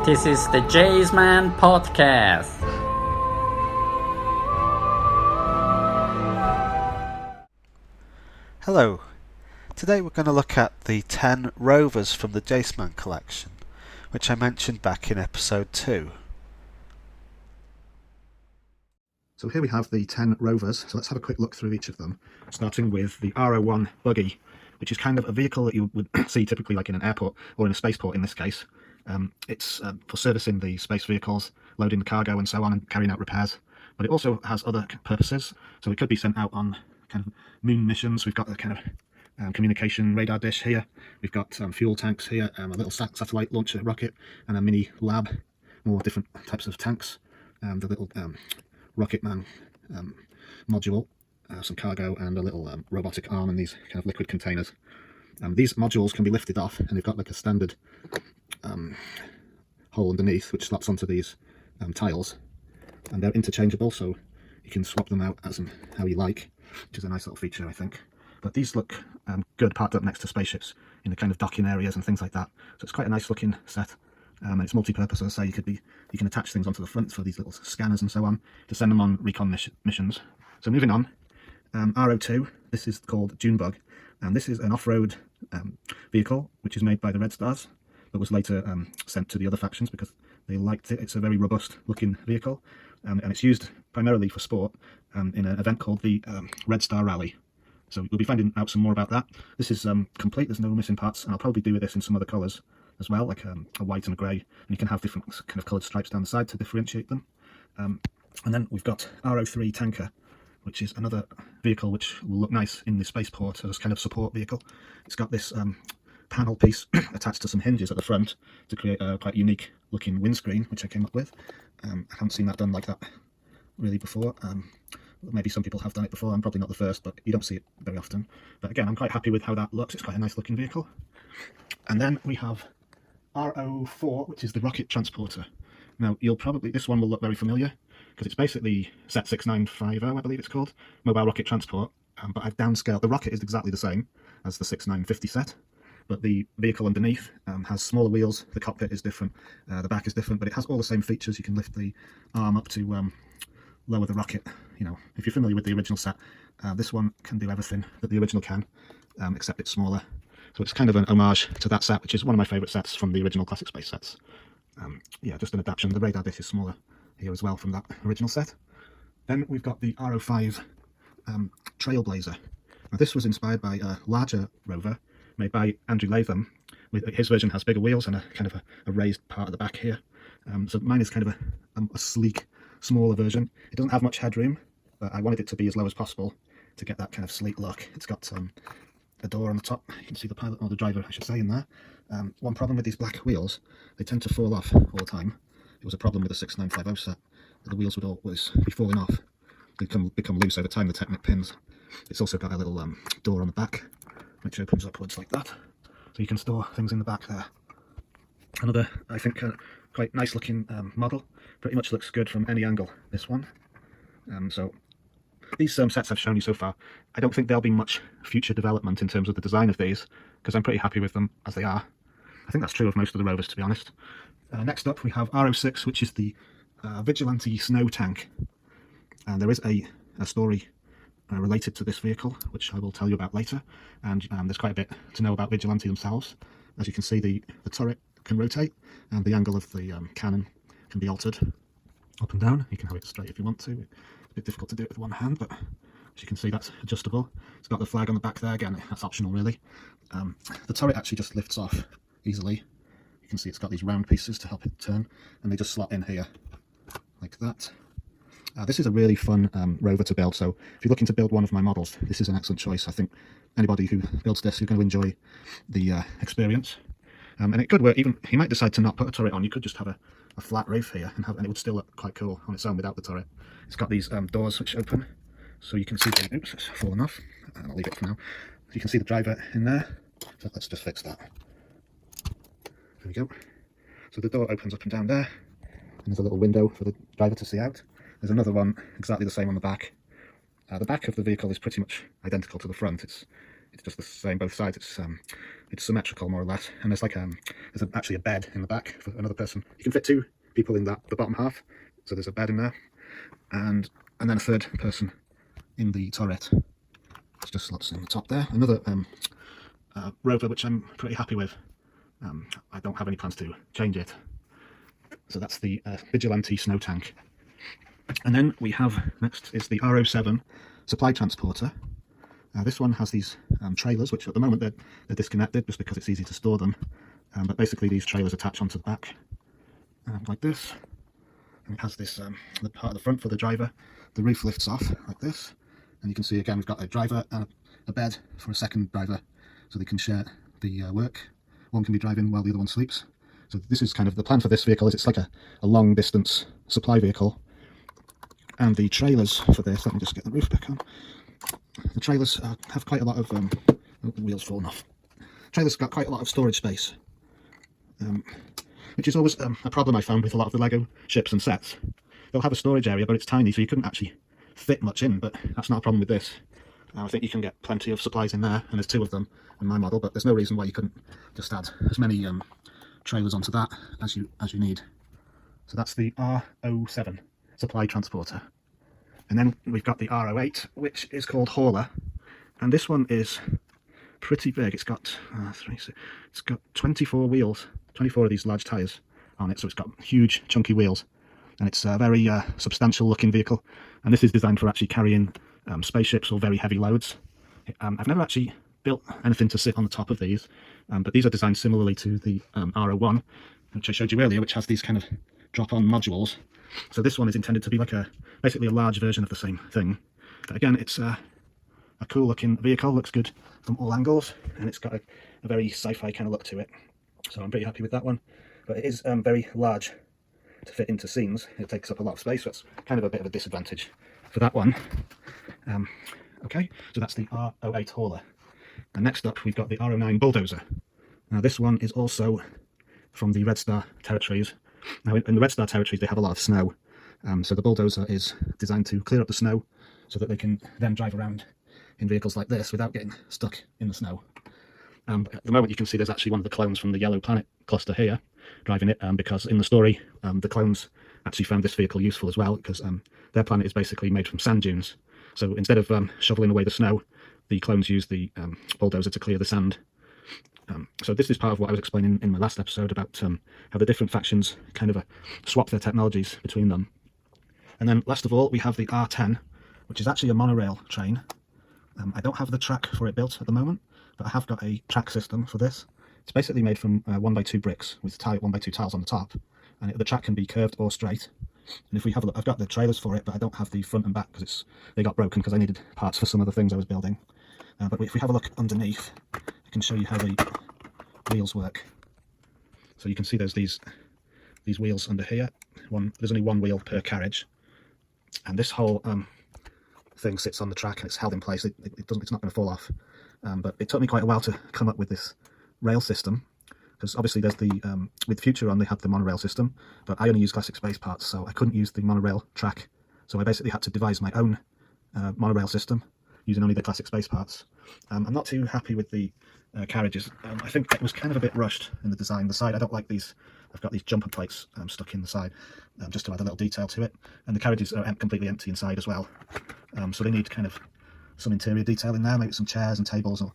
This is the Jaseman Podcast. Hello. Today we're going to look at the 10 Rovers from the Jaseman Collection, which I mentioned back in episode 2. So here we have the 10 Rovers, so let's have a quick look through each of them, starting with the R01 Buggy, which is kind of a vehicle that you would see typically like in an airport, or in a spaceport in this case. It's for servicing the space vehicles, loading the cargo and so on, and carrying out repairs. But it also has other purposes, so it could be sent out on kind of moon missions. We've got a kind of communication radar dish here. We've got fuel tanks here, a little satellite launcher rocket, and a mini lab, more different types of tanks. The little rocket man module, some cargo, and a little robotic arm, and these kind of liquid containers. These modules can be lifted off, and they've got like a standard hole underneath which slots onto these tiles, and they're interchangeable, so you can swap them out as and how you like, which is a nice little feature, I think. But these look good parked up next to spaceships in the kind of docking areas and things like that, so it's quite a nice looking set. And it's multi-purpose, as I say. You can attach things onto the front for these little scanners and so on to send them on recon missions. So moving on, R02, this is called Dune Bug, and this is an off-road vehicle which is made by the Red Stars, but was later sent to the other factions because they liked it. It's a very robust looking vehicle, and it's used primarily for sport in an event called the Red Star Rally. So we'll be finding out some more about that. This is complete, there's no missing parts, and I'll probably do with this in some other colours as well, like a white and a grey, and you can have different kind of coloured stripes down the side to differentiate them. And then we've got R03 Tanker, which is another vehicle which will look nice in the spaceport as kind of support vehicle. It's got this panel piece attached to some hinges at the front to create a quite unique looking windscreen, which I came up with. I haven't seen that done like that really before. Maybe some people have done it before. I'm probably not the first, but you don't see it very often. But again, I'm quite happy with how that looks. It's quite a nice looking vehicle. And then we have R04, which is the rocket transporter. Now, this one will look very familiar because it's basically set 6950, I believe it's called, mobile rocket transport. But I've downscaled. The rocket is exactly the same as the 6950 set, but the vehicle underneath has smaller wheels. The cockpit is different, the back is different, but it has all the same features. You can lift the arm up to lower the rocket. You know, if you're familiar with the original set, this one can do everything that the original can, except it's smaller. So it's kind of an homage to that set, which is one of my favourite sets from the original Classic Space sets. Yeah, just an adaptation. The radar dish is smaller here as well from that original set. Then we've got the R05 Trayl Blayzr. Now this was inspired by a larger rover made by Andrew Latham. His version has bigger wheels and a kind of a raised part at the back here. So mine is kind of a sleek, smaller version. It doesn't have much headroom, but I wanted it to be as low as possible to get that kind of sleek look. It's got a door on the top. You can see the pilot, or the driver I should say, in there. One problem with these black wheels, they tend to fall off all the time. It was a problem with the 6950 set. The wheels would always be falling off. They become loose over time, the Technic pins. It's also got a little door on the back which opens upwards like that, so you can store things in the back there. Another, I think, quite nice looking model. Pretty much looks good from any angle, this one. So these sets I've shown you so far, I don't think there'll be much future development in terms of the design of these, because I'm pretty happy with them as they are. I think that's true of most of the Rovers, to be honest. Next up we have R06, which is the Vigilante snow tank. And there is a story related to this vehicle, which I will tell you about later. And there's quite a bit to know about Vigilante themselves. As you can see, the turret can rotate, and the angle of the cannon can be altered up and down. You can have it straight if you want to. It's a bit difficult to do it with one hand, but as you can see, that's adjustable. It's got the flag on the back there. Again, that's optional really. The turret actually just lifts off easily. You can see it's got these round pieces to help it turn, and they just slot in here like that. This is a really fun rover to build, so if you're looking to build one of my models, this is an excellent choice. I think anybody who builds this, you're going to enjoy the experience. And it could work, even, you might decide to not put a turret on. You could just have a flat roof here, and it would still look quite cool on its own without the turret. It's got these doors which open, so you can see the, oops, it's fallen off, and I'll leave it for now. You can see the driver in there, so let's just fix that. There we go. So the door opens up and down there, and there's a little window for the driver to see out. There's another one exactly the same on the back. The back of the vehicle is pretty much identical to the front. It's it's just the same both sides. It's symmetrical more or less, and there's like actually a bed in the back for another person. You can fit 2 people in the bottom half, so there's a bed in there, and then a third person in the turret. It's just slots in the top there. Another Rover which I'm pretty happy with. I don't have any plans to change it. So that's the Vigilante snow tank. And then we have, next is the R07 supply transporter. This one has these trailers, which at the moment they're disconnected just because it's easy to store them. But basically these trailers attach onto the back like this. And it has this the part of the front for the driver. The roof lifts off like this. And you can see again we've got a driver and a bed for a second driver, so they can share the work. One can be driving while the other one sleeps. So this is kind of the plan for this vehicle. Is it's like a long distance supply vehicle. And the trailers for this, let me just get the roof back on. The trailers have quite a lot of the wheels falling off. Trailers got quite a lot of storage space, which is always a problem I found with a lot of the Lego ships and sets. They'll have a storage area, but it's tiny, so you couldn't actually fit much in. But that's not a problem with this. I think you can get plenty of supplies in there, and there's 2 of them in my model. But there's no reason why you couldn't just add as many trailers onto that as you need. So that's the R07 supply transporter. And then we've got the R08, which is called Hauler, and this one is pretty big. It's got 24 wheels, 24 of these large tyres on it, so it's got huge chunky wheels, and it's a very substantial looking vehicle. And this is designed for actually carrying spaceships or very heavy loads. I've never actually built anything to sit on the top of these, but these are designed similarly to the R01, which I showed you earlier, which has these kind of drop-on modules. So this one is intended to be like basically a large version of the same thing. But again, it's a cool looking vehicle, looks good from all angles, and it's got a very sci-fi kind of look to it. So I'm pretty happy with that one. But it is very large to fit into scenes. It takes up a lot of space, so it's kind of a bit of a disadvantage for that one. Okay, so that's the R08 Hauler. And next up we've got the R09 Bulldozer. Now this one is also from the Red Star territories. Now in the Red Star territories they have a lot of snow, so the Bulldozer is designed to clear up the snow so that they can then drive around in vehicles like this without getting stuck in the snow. At the moment you can see there's actually one of the clones from the Yellow Planet cluster here driving it, because in the story the clones actually found this vehicle useful as well, because their planet is basically made from sand dunes. So instead of shoveling away the snow, the clones use the Bulldozer to clear the sand. So this is part of what I was explaining in my last episode about how the different factions kind of swap their technologies between them. And then last of all we have the R10, which is actually a monorail train. I don't have the track for it built at the moment, but I have got a track system for this. It's basically made from 1x2 bricks with 1x2 tiles on the top, and the track can be curved or straight. And if we have a look, I've got the trailers for it, but I don't have the front and back because they got broken because I needed parts for some of the things I was building. But if we have a look underneath, I can show you how the wheels work. So you can see there's these wheels under here. There's only 1 wheel per carriage, and this whole thing sits on the track and it's held in place. It's not going to fall off. But it took me quite a while to come up with this rail system, because obviously there's the with Futuron they have the monorail system, but I only use classic space parts, so I couldn't use the monorail track. So I basically had to devise my own monorail system using only the classic space parts. I'm not too happy with the carriages. I think it was kind of a bit rushed in the design. The side, I don't like these. I've got these jumper plates stuck in the side just to add a little detail to it, and the carriages are completely empty inside as well. So they need kind of some interior detail in there, maybe some chairs and tables, or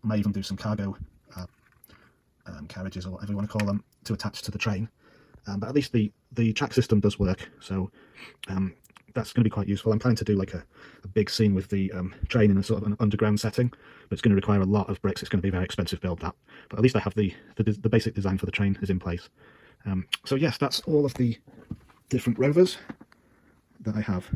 may even do some cargo carriages or whatever you want to call them to attach to the train. But at least the track system does work, so that's going to be quite useful. I'm planning to do like a big scene with the train in a sort of an underground setting, but it's going to require a lot of bricks. It's going to be a very expensive build, that. But at least I have the basic design for the train is in place. So yes, that's all of the different Rovers that I have.